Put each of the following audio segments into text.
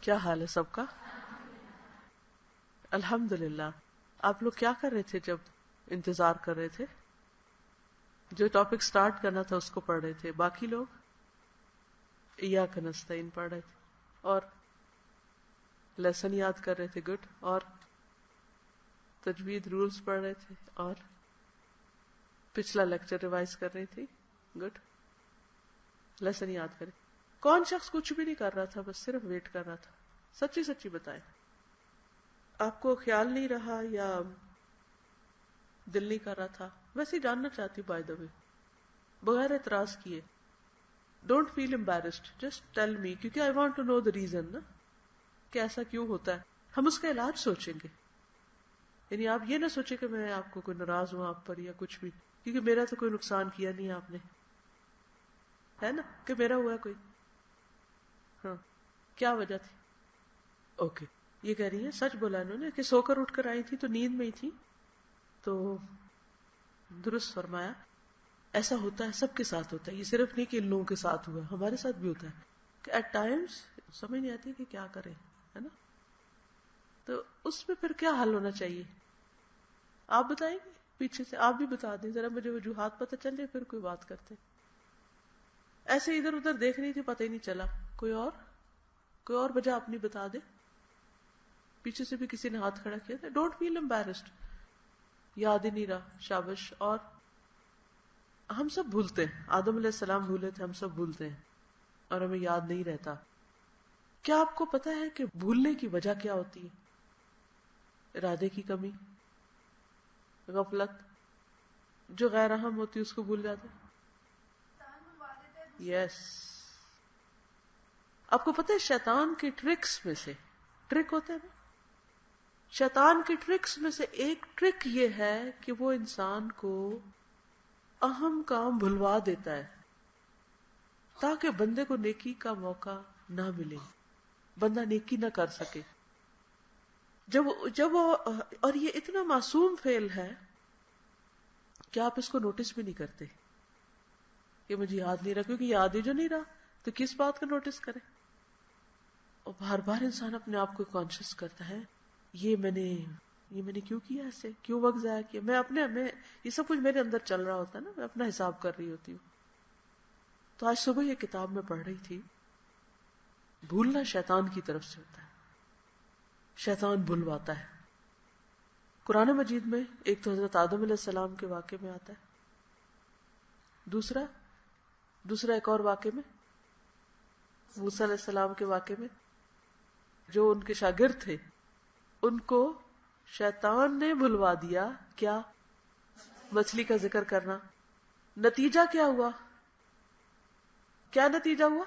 کیا حال ہے سب کا؟ الحمدللہ. آپ لوگ کیا کر رہے تھے جب انتظار کر رہے تھے؟ جو ٹاپک سٹارٹ کرنا تھا اس کو پڑھ رہے تھے، باقی لوگ ایاک نستعین پڑھ رہے تھے اور لیسن یاد کر رہے تھے. گڈ. اور تجوید رولز پڑھ رہے تھے اور پچھلا لیکچر ریوائز کر رہی تھی. گڈ. لیسن یاد کرے. کون شخص کچھ بھی نہیں کر رہا تھا، بس صرف ویٹ کر رہا تھا؟ سچی سچی بتائیں. آپ کو خیال نہیں رہا یا دل نہیں کر رہا تھا؟ ویسے ہی جاننا چاہتی بائی دا وے، بغیر اعتراض کیے. Don't feel embarrassed, just tell me, کیونکہ I want to know the reason نا کہ ایسا کیوں ہوتا ہے. ہم اس کا علاج سوچیں گے. یعنی آپ یہ نہ سوچیں کہ میں آپ کو کوئی ناراض ہوں آپ پر یا کچھ بھی، کیونکہ میرا تو کوئی نقصان کیا نہیں آپ نے، ہے نا کہ میرا ہوا کوئی. ہاں، کیا وجہ تھی؟ اوکے. یہ کہہ رہی ہیں سچ بولا انہوں نے کہ سو کر اٹھ کر آئی تھی تو نیند میں ہی تھی. تو درست فرمایا. ایسا ہوتا ہے، سب کے ساتھ ہوتا ہے، یہ صرف نہیں کہ ان لوگوں کے ساتھ ہوا، ہمارے ساتھ بھی ہوتا ہے کہ ایٹ ٹائمز سمجھ نہیں آتی کہ کیا کریں، ہے نا. تو اس میں پھر کیا حل ہونا چاہیے آپ بتائیں گے؟ پیچھے سے آپ بھی بتا دیں ذرا، مجھے وجوہات پتہ چل جائے پھر کوئی بات کرتے. ایسے ادھر ادھر دیکھ رہی تھی پتہ ہی نہیں چلا. کوئی اور وجہ اپنی بتا دے. پیچھے سے بھی کسی نے ہاتھ کھڑا کیا تھا. Don't feel embarrassed. یاد ہی نہیں رہا. شابش. اور ہم سب بھولتے ہیں. آدم علیہ السلام بھولے تھے، ہم سب بھولتے ہیں اور ہمیں یاد نہیں رہتا. کیا آپ کو پتا ہے کہ بھولنے کی وجہ کیا ہوتی ہے؟ ارادے کی کمی، غفلت. جو غیر اہم ہوتی ہے اس کو بھول جاتے. یس. آپ کو پتا ہے شیطان کی ٹرکس میں سے، ٹرک ہوتے ہیں نا، شیطان کی ٹرکس میں سے ایک ٹرک یہ ہے کہ وہ انسان کو اہم کام بھلوا دیتا ہے تاکہ بندے کو نیکی کا موقع نہ ملے، بندہ نیکی نہ کر سکے. جب اور یہ اتنا معصوم فعل ہے کہ آپ اس کو نوٹس بھی نہیں کرتے کہ مجھے یاد نہیں رہا، کیونکہ یاد ہی جو نہیں رہا تو کس بات کا نوٹس کرے. اور بار بار انسان اپنے آپ کو کانشیس کرتا ہے یہ میں نے کیوں کیا، ایسے کیوں وقت ضائع کیا. میں یہ سب کچھ میرے اندر چل رہا ہوتا ہے نا، میں اپنا حساب کر رہی ہوتی ہوں. تو آج صبح یہ کتاب میں پڑھ رہی تھی. بھولنا شیطان کی طرف سے ہوتا ہے، شیطان بھلواتا ہے. قرآن مجید میں ایک تو حضرت آدم علیہ السلام کے واقعے میں آتا ہے، دوسرا ایک اور واقعے میں موسیٰ علیہ السلام کے واقعے میں جو ان کے شاگرد تھے ان کو شیطان نے بھلوا دیا. کیا؟ مچھلی کا ذکر کرنا. نتیجہ کیا ہوا؟ کیا نتیجہ ہوا؟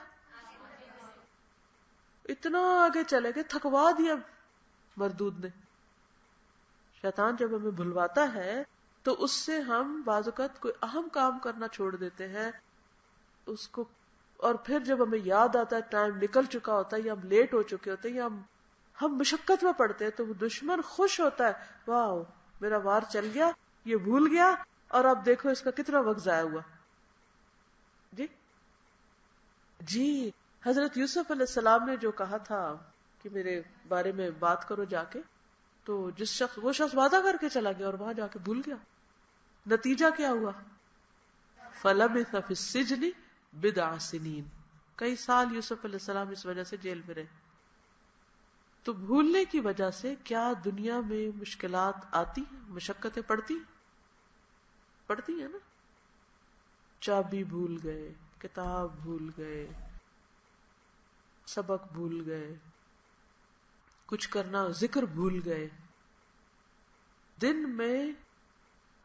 اتنا آگے چلے گئے، تھکوا دیا مردود نے. شیطان جب ہمیں بھلواتا ہے تو اس سے ہم بعض اوقات کوئی اہم کام کرنا چھوڑ دیتے ہیں اس کو، اور پھر جب ہمیں یاد آتا ہے ٹائم نکل چکا ہوتا ہے یا ہم لیٹ ہو چکے ہوتے ہیں یا ہم مشقت میں پڑتے ہیں تو وہ دشمن خوش ہوتا ہے، واو میرا وار چل گیا، یہ بھول گیا اور اب دیکھو اس کا کتنا وقت ضائع ہوا. جی حضرت یوسف علیہ السلام نے جو کہا تھا کہ میرے بارے میں بات کرو جا کے، تو وہ شخص وعدہ کر کے چلا گیا اور وہاں جا کے بھول گیا. نتیجہ کیا ہوا؟ فَلَبِثَ فِي السِّجْنِ بِضْعَ سِنِينَ. کئی سال یوسف علیہ السلام اس وجہ سے جیل میں رہے. تو بھولنے کی وجہ سے کیا دنیا میں مشکلات آتی ہیں، مشقتیں پڑتی ہیں نا. چابی بھول گئے، کتاب بھول گئے، سبق بھول گئے، کچھ کرنا ذکر بھول گئے. دن میں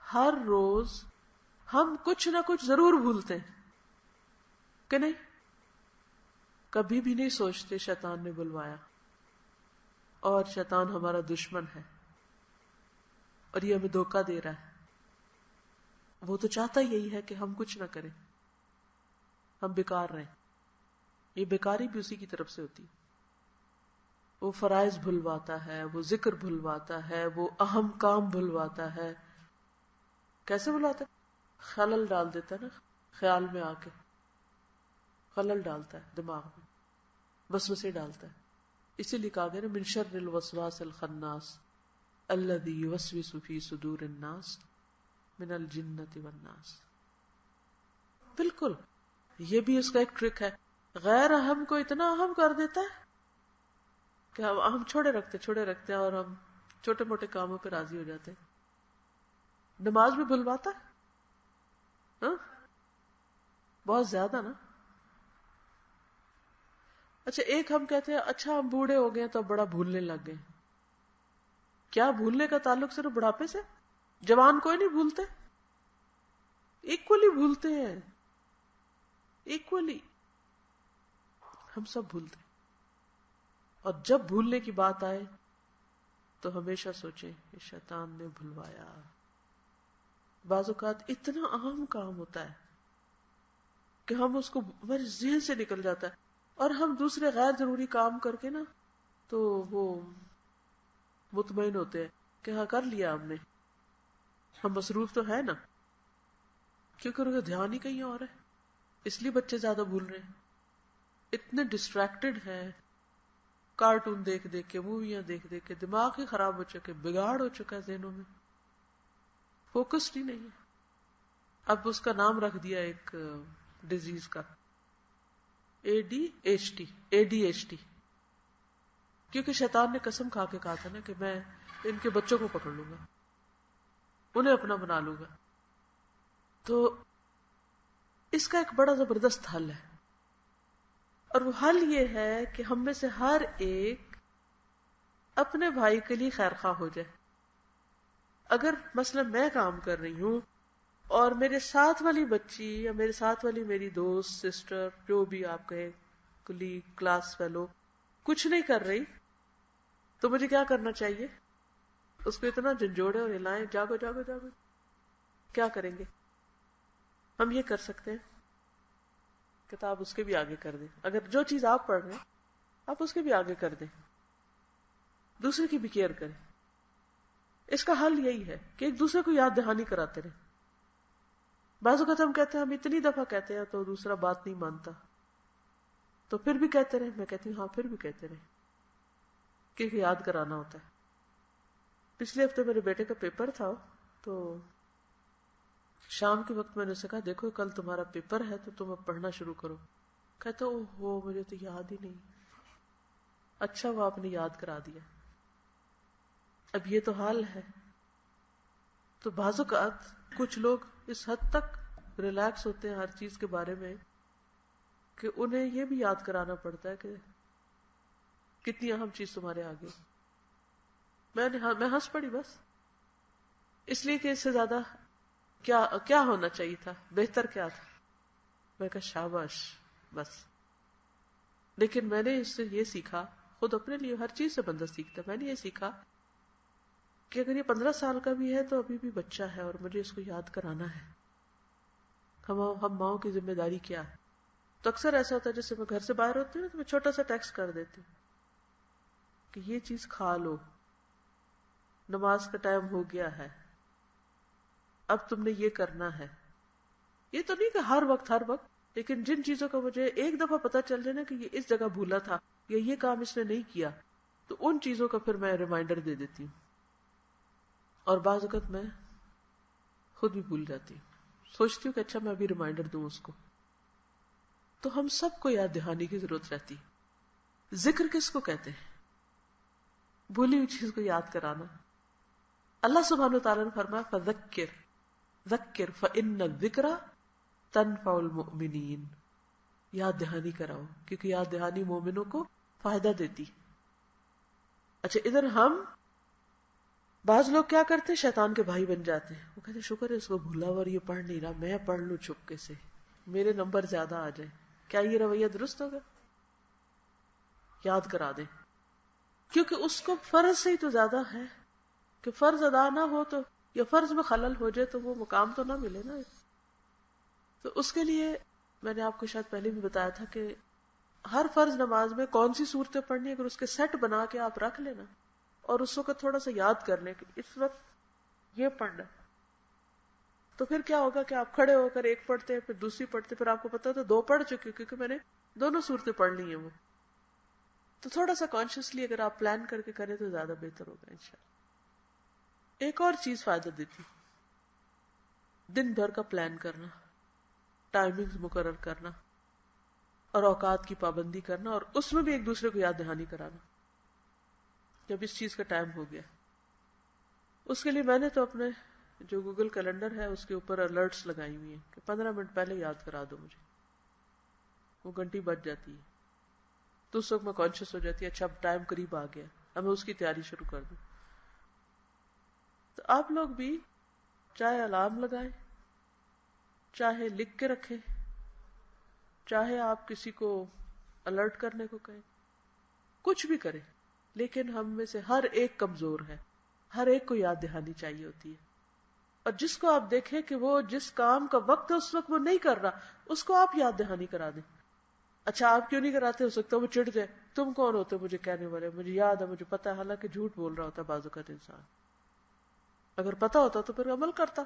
ہر روز ہم کچھ نہ کچھ ضرور بھولتے ہیں کہ نہیں؟ کبھی بھی نہیں سوچتے شیطان نے بلوایا، اور شیطان ہمارا دشمن ہے اور یہ ہمیں دھوکہ دے رہا ہے. وہ تو چاہتا یہی ہے کہ ہم کچھ نہ کریں، ہم بیکار رہیں. یہ بیکاری بھی اسی کی طرف سے ہوتی. وہ فرائض بھلواتا ہے، وہ ذکر بھلواتا ہے، وہ اہم کام بھلواتا ہے. کیسے بھلواتا ہے؟ خلل ڈال دیتا ہے نا، خیال میں آ کے خلل ڈالتا ہے، دماغ میں وسوسے ڈالتا ہے. اسی لیے کہا گیا نا من شر الوسواس الخناس الذی یوسوس فی صدور الناس من الجنۃ والناس. بالکل یہ بھی اس کا ایک ٹرک ہے. غیر اہم کو اتنا اہم کر دیتا ہے کہ ہم چھوڑے رکھتے ہیں اور ہم چھوٹے موٹے کاموں پہ راضی ہو جاتے ہیں. نماز بھی بھلواتا ہے ہاں؟ بہت زیادہ نا. اچھا ایک ہم کہتے ہیں اچھا ہم بوڑھے ہو گئے تو اب بڑا بھولنے لگ گئے. کیا بھولنے کا تعلق صرف بڑھاپے سے؟ جوان کوئی نہیں بھولتے، ایکولی بھولتے ہیں، ایکولی ہم سب بھولتے ہیں. اور جب بھولنے کی بات آئے تو ہمیشہ سوچیں کہ شیطان نے بھلوایا. بعض اوقات اتنا اہم کام ہوتا ہے کہ ہم اس کو ہمارے ذہن سے نکل جاتا ہے اور ہم دوسرے غیر ضروری کام کر کے نا تو وہ مطمئن ہوتے ہیں کہ ہاں کر لیا ہم نے، ہم مصروف تو ہے نا، کیونکہ ان کا دھیان ہی کہیں اور ہے. اس لیے بچے زیادہ بھول رہے ہیں، اتنے ڈسٹریکٹڈ ہیں، کارٹون دیکھ دیکھ کے، موویاں دیکھ دیکھ کے دماغ ہی خراب ہو چکے، بگاڑ ہو چکا ہے ذہنوں میں، فوکسڈ ہی نہیں ہے. اب اس کا نام رکھ دیا ایک ڈیزیز کا ADHD، کیونکہ شیطان نے قسم کھا کے کہا تھا نا کہ میں ان کے بچوں کو پکڑ لوں گا، انہیں اپنا بنا لوں گا. تو اس کا ایک بڑا زبردست حل ہے، اور وہ حل یہ ہے کہ ہم میں سے ہر ایک اپنے بھائی کے لیے خیر خواہ ہو جائے. اگر مثلا میں کام کر رہی ہوں اور میرے ساتھ والی بچی یا میرے ساتھ والی میری دوست، سسٹر، جو بھی آپ کہیں، کلیگ، کلاس فیلو کچھ نہیں کر رہی، تو مجھے کیا کرنا چاہیے؟ اس کو اتنا جھنجھوڑے اور ہلائیں، جاگو جاگو جاگو. کیا کریں گے؟ ہم یہ کر سکتے ہیں کتاب اس کے بھی آگے کر دیں. اگر جو چیز آپ پڑھ رہے ہیں آپ اس کے بھی آگے کر دیں، دوسرے کی بھی کیئر کریں. اس کا حل یہی ہے کہ ایک دوسرے کو یاد دہانی کراتے رہیں. بعض اوقات ہم کہتے ہیں، ہم اتنی دفعہ کہتے ہیں تو دوسرا بات نہیں مانتا، تو پھر بھی کہتے رہیں. میں کہتی ہوں ہاں پھر بھی کہتے رہیں، کیونکہ یاد کرانا ہوتا ہے. پچھلے ہفتے میرے بیٹے کا پیپر تھا، تو شام کے وقت میں نے اسے کہا دیکھو کل تمہارا پیپر ہے تو تم اب پڑھنا شروع کرو. کہتا اوہ ہو مجھے تو یاد ہی نہیں. اچھا وہ آپ نے یاد کرا دیا. اب یہ تو حال ہے. تو بعض اوقات کچھ لوگ اس حد تک ریلیکس ہوتے ہیں ہر چیز کے بارے میں کہ انہیں یہ بھی یاد کرانا پڑتا ہے کہ کتنی اہم چیز تمہارے آگے. میں ہنس پڑی بس، اس لیے کہ اس سے زیادہ کیا ہونا چاہیے تھا، بہتر کیا تھا. میں کہا شاباش بس. لیکن میں نے اس سے یہ سیکھا، خود اپنے لیے ہر چیز سے بندہ سیکھتا ہے، میں نے یہ سیکھا کہ اگر یہ 15 سال کا بھی ہے تو ابھی بھی بچہ ہے اور مجھے اس کو یاد کرانا ہے. ہم ماؤں کی ذمہ داری کیا ہے؟ تو اکثر ایسا ہوتا ہے جیسے میں گھر سے باہر ہوتی ہوں تو میں چھوٹا سا ٹیکسٹ کر دیتی ہوں کہ یہ چیز کھا لو، نماز کا ٹائم ہو گیا ہے، اب تم نے یہ کرنا ہے. یہ تو نہیں کہ ہر وقت لیکن جن چیزوں کا مجھے ایک دفعہ پتا چل جائے نا کہ یہ اس جگہ بھولا تھا یا یہ کام اس نے نہیں کیا، تو ان چیزوں کا پھر میں ریمائنڈر دے دیتی ہوں. اور بعض اوقات میں خود بھی بھول جاتی ہوں، سوچتی ہوں کہ اچھا میں ابھی ریمائنڈر دوں اس کو. تو ہم سب کو یاد دہانی کی ضرورت رہتی. ذکر کس کو کہتے ہیں؟ بھولی ہوئی چیز کو یاد کرانا. اللہ سبحانہ وتعالیٰ نے فرمایا فذکر ذکر فإن الذکر تنفع المؤمنین. یاد دہانی کراؤ کیونکہ یاد دہانی مومنوں کو فائدہ دیتی. اچھا ادھر ہم بعض لوگ کیا کرتے ہیں، شیطان کے بھائی بن جاتے ہیں. وہ کہتے ہیں شکر ہے اس کو بھولا ہوا اور یہ پڑھ نہیں رہا، میں پڑھ لوں چپکے سے، میرے نمبر زیادہ آ جائیں. کیا یہ رویہ درست ہوگا؟ یاد کرا دیں، کیونکہ اس کو فرض سے ہی تو زیادہ ہے کہ فرض ادا نہ ہو تو یا فرض میں خلل ہو جائے تو وہ مقام تو نہ ملے نا. تو اس کے لیے میں نے آپ کو شاید پہلے بھی بتایا تھا کہ ہر فرض نماز میں کون سی صورتیں پڑھنی، اگر اس کے سیٹ بنا کے آپ رکھ لینا اور اس کو تھوڑا سا یاد کر لیں کہ اس وقت یہ پڑھنا، تو پھر کیا ہوگا کہ آپ کھڑے ہو کر ایک پڑھتے ہیں پھر دوسری پڑھتے، پھر آپ کو پتا تو 2 پڑھ چکے کیونکہ میں نے دونوں صورتیں پڑھ لی ہیں وہ. تو تھوڑا سا کانشیسلی اگر آپ پلان کر کے کریں تو زیادہ بہتر ہوگا انشاءاللہ. ایک اور چیز فائدہ دیتی، دن بھر کا پلان کرنا، ٹائمنگ مقرر کرنا اور اوقات کی پابندی کرنا، اور اس میں بھی ایک دوسرے کو یاد دہانی کرانا جب اس چیز کا ٹائم ہو گیا. اس کے لیے میں نے تو اپنے جو گوگل کیلنڈر ہے اس کے اوپر الرٹس لگائی ہوئی ہیں کہ 15 منٹ پہلے یاد کرا دو مجھے. وہ گھنٹی بج جاتی ہے تو اس وقت میں کانشیس ہو جاتی ہے اچھا اب ٹائم قریب آ گیا، اب میں اس کی تیاری شروع کر دوں. تو آپ لوگ بھی چاہے الارم لگائیں، چاہے لکھ کے رکھیں، چاہے آپ کسی کو الرٹ کرنے کو کہیں، کچھ بھی کریں، لیکن ہم میں سے ہر ایک کمزور ہے، ہر ایک کو یاد دہانی چاہیے ہوتی ہے. اور جس کو آپ دیکھیں کہ وہ جس کام کا وقت ہے اس وقت وہ نہیں کر رہا، اس کو آپ یاد دہانی کرا دیں. اچھا آپ کیوں نہیں کراتے؟ ہو سکتا ہے وہ چڑ جائے، تم کون ہوتے مجھے کہنے والے، مجھے یاد ہے، مجھے پتا ہے. حالانکہ جھوٹ بول رہا ہوتا ہے بعض اوقات انسان. اگر پتا ہوتا تو پھر عمل کرتا.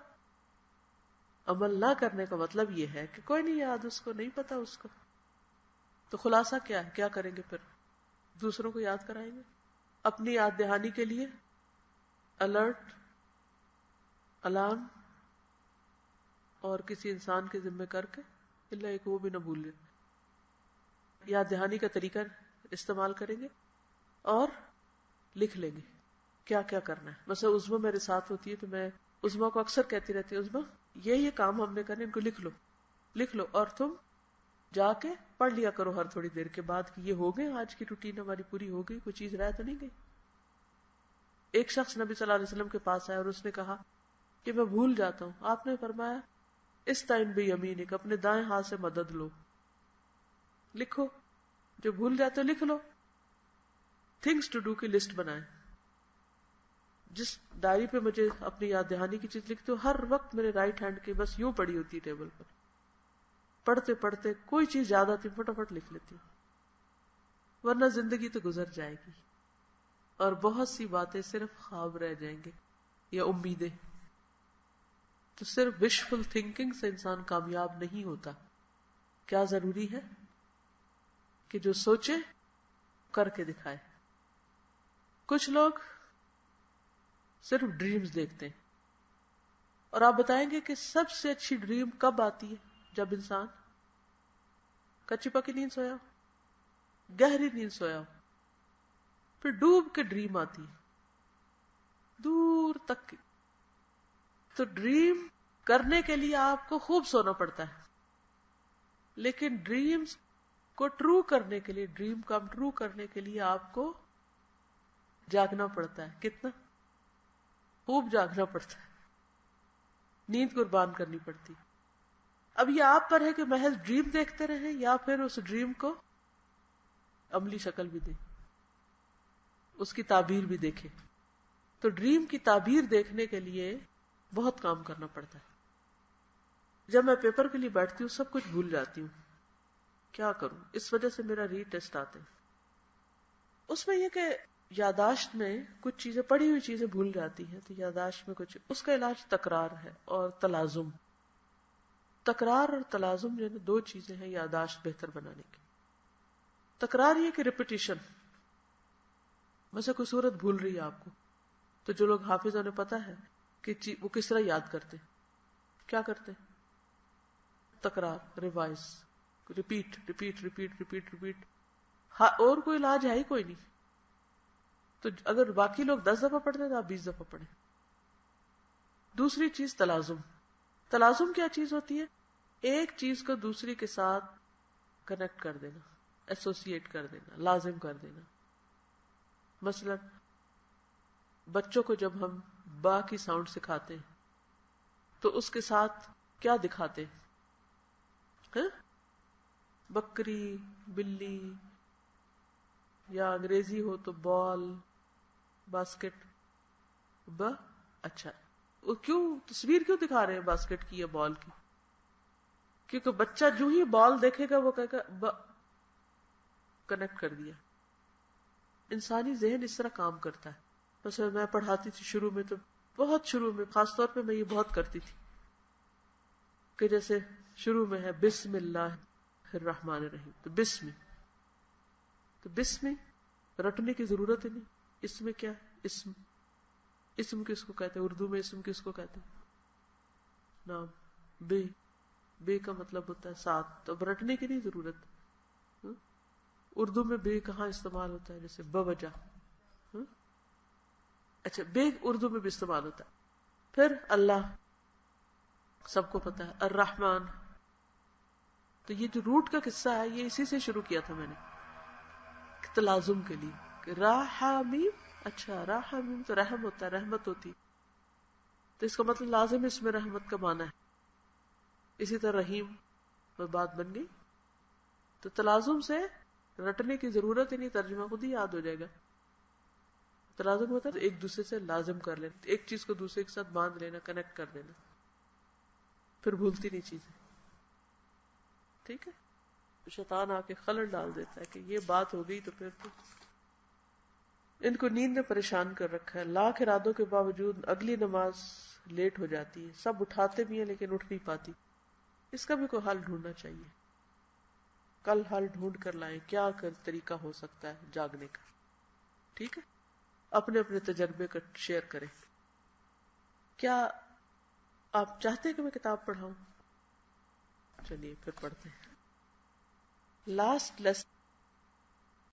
عمل نہ کرنے کا مطلب یہ ہے کہ کوئی نہیں یاد، اس کو نہیں پتا اس کو. تو خلاصہ کیا ہے؟ کیا کریں گے پھر؟ دوسروں کو یاد کرائیں گے. اپنی یاد دہانی کے لیے الرٹ، الارم اور کسی انسان کے ذمہ کر کے، اللہ ایک وہ بھی نہ بھول لے، یاد دہانی کا طریقہ استعمال کریں گے اور لکھ لیں گے کیا کیا کرنا ہے. مثلا عظما میرے ساتھ ہوتی ہے تو میں عظما کو اکثر کہتی رہتی ہوں، عظما یہ کام ہم نے کرنے، ان کو لکھ لو اور تم جا کے پڑھ لیا کرو ہر تھوڑی دیر کے بعد کہ یہ ہو گئے، آج کی روٹین ہماری پوری ہو گئی، کوئی چیز رہ تو نہیں گئی. ایک شخص نبی صلی اللہ علیہ وسلم کے پاس آیا اور اس نے کہا کہ میں بھول جاتا ہوں. آپ نے فرمایا استعن بیمینک، اپنے دائیں ہاتھ سے مدد لو. لکھو، جو بھول جاتے ہو لکھ لو. تھنگس ٹو ڈو کی لسٹ بنائیں. جس ڈائری پہ مجھے اپنی یاد دہانی کی چیز لکھتی ہوں، ہر وقت میرے رائٹ ہینڈ کی بس یوں پڑی ہوتی ہے ٹیبل پر. پڑھتے پڑھتے کوئی چیز یاد آتی فٹافٹ لکھ لیتی ہوں، ورنہ زندگی تو گزر جائے گی اور بہت سی باتیں صرف خواب رہ جائیں گے یا امیدیں. تو صرف وشفل تھنکنگ سے انسان کامیاب نہیں ہوتا. کیا ضروری ہے کہ جو سوچے کر کے دکھائے. کچھ لوگ صرف ڈریمز دیکھتے ہیں، اور آپ بتائیں گے کہ سب سے اچھی ڈریم کب آتی ہے؟ جب انسان کچی پکی نیند سویا ہو، گہری نیند سویا ہو، پھر ڈوب کے ڈریم آتی ہے دور تک کی. تو ڈریم کرنے کے لیے آپ کو خوب سونا پڑتا ہے، لیکن ڈریمز کو ٹرو کرنے کے لیے، ڈریم کم ٹرو کرنے کے لیے آپ کو جاگنا پڑتا ہے. کتنا خوب جاگنا پڑتا ہے، نیند قربان کرنی پڑتی. اب یہ آپ پر ہے کہ محض ڈریم دیکھتے رہیں یا پھر اس ڈریم کو عملی شکل بھی دیں، اس کی تعبیر بھی دیکھیں. تو ڈریم کی تعبیر دیکھنے کے لیے بہت کام کرنا پڑتا ہے. جب میں پیپر کے لیے بیٹھتی ہوں سب کچھ بھول جاتی ہوں، کیا کروں؟ اس وجہ سے میرا ری ٹیسٹ آتے ہیں. اس میں یہ کہ یاداشت میں کچھ چیزیں، پڑھی ہوئی چیزیں بھول جاتی ہیں، تو یاداشت میں کچھ، اس کا علاج تکرار ہے اور تلازم. تکرار اور تلازم جو ہے دو چیزیں ہیں یاداشت بہتر بنانے کی. تکرار یہ کہ ریپیٹیشن. مثلا کوئی صورت بھول رہی ہے آپ کو، تو جو لوگ حافظ انہیں پتا ہے کہ وہ کس طرح یاد کرتے، کیا کرتے؟ تکرار، revise, repeat repeat repeat repeat repeat. اور کوئی علاج ہے ہی کوئی نہیں. تو اگر باقی لوگ 10 دفعہ پڑھتے ہیں تو آپ 20 دفعہ پڑھیں. دوسری چیز تلازم. تلازم کیا چیز ہوتی ہے؟ ایک چیز کو دوسری کے ساتھ کنیکٹ کر دینا، ایسوسیٹ کر دینا، لازم کر دینا. مثلا بچوں کو جب ہم با کی ساؤنڈ سکھاتے ہیں تو اس کے ساتھ کیا دکھاتے ہیں؟ بکری، بلی، یا انگریزی ہو تو بال، باسکٹ. اچھا وہ کیوں تصویر کیوں دکھا رہے ہیں باسکٹ کی یا بال کی؟ کیونکہ بچہ جو ہی بال دیکھے گا وہ کہے گا کنیکٹ کر دیا. انسانی ذہن اس طرح کام کرتا ہے. بس میں پڑھاتی تھی شروع میں، تو بہت شروع میں خاص طور پہ میں یہ بہت کرتی تھی کہ جیسے شروع میں ہے بسم اللہ الرحمن الرحیم، تو بسم رٹنے کی ضرورت ہی نہیں. اس میں کیا ہے؟ اسم کس کو کہتے ہیں؟ اردو میں اسم کس کو کہتے ہیں؟ نام. بے. بے کا مطلب ہوتا ہے ساتھ. تو اب رٹنے کی نہیں ضرورت. ہاں؟ اردو میں بے کہاں استعمال ہوتا ہے؟ جیسے بوجہ. ہاں؟ اچھا بے اردو میں بھی استعمال ہوتا ہے. پھر اللہ سب کو پتا ہے الرحمن. تو یہ جو روٹ کا قصہ ہے یہ اسی سے شروع کیا تھا میں نے تلازم کے لیے کہ راحمیم. اچھا راحمیم تو رحم ہوتا ہے، رحمت ہوتی، تو اس کا مطلب لازم اس میں رحمت کا معنی ہے. اسی طرح رحیم وہ بات بن گئی. تو تلازم سے رٹنے کی ضرورت ہی نہیں، ترجمہ خود ہی یاد ہو جائے گا. تلازم ہوتا ہے ایک دوسرے سے لازم کر لینا، ایک چیز کو دوسرے کے ساتھ باندھ لینا، کنیکٹ کر دینا، پھر بھولتی نہیں چیزیں. ٹھیک ہے. شیطان آ کے خلل ڈال دیتا ہے کہ یہ بات ہو گئی تو پھر تو ان کو نیند نے پریشان کر رکھا ہے. لاکھ ارادوں کے باوجود اگلی نماز لیٹ ہو جاتی ہے. سب اٹھاتے بھی ہیں لیکن اٹھ نہیں پاتی. اس کا بھی کوئی حل ڈھونڈنا چاہیے. کل حل ڈھونڈ کر لائیں کیا طریقہ ہو سکتا ہے جاگنے کا. ٹھیک ہے. اپنے اپنے تجربے کا شیئر کریں. کیا آپ چاہتے ہیں کہ میں کتاب پڑھاؤں؟ چلیے پھر پڑھتے ہیں. Last lesson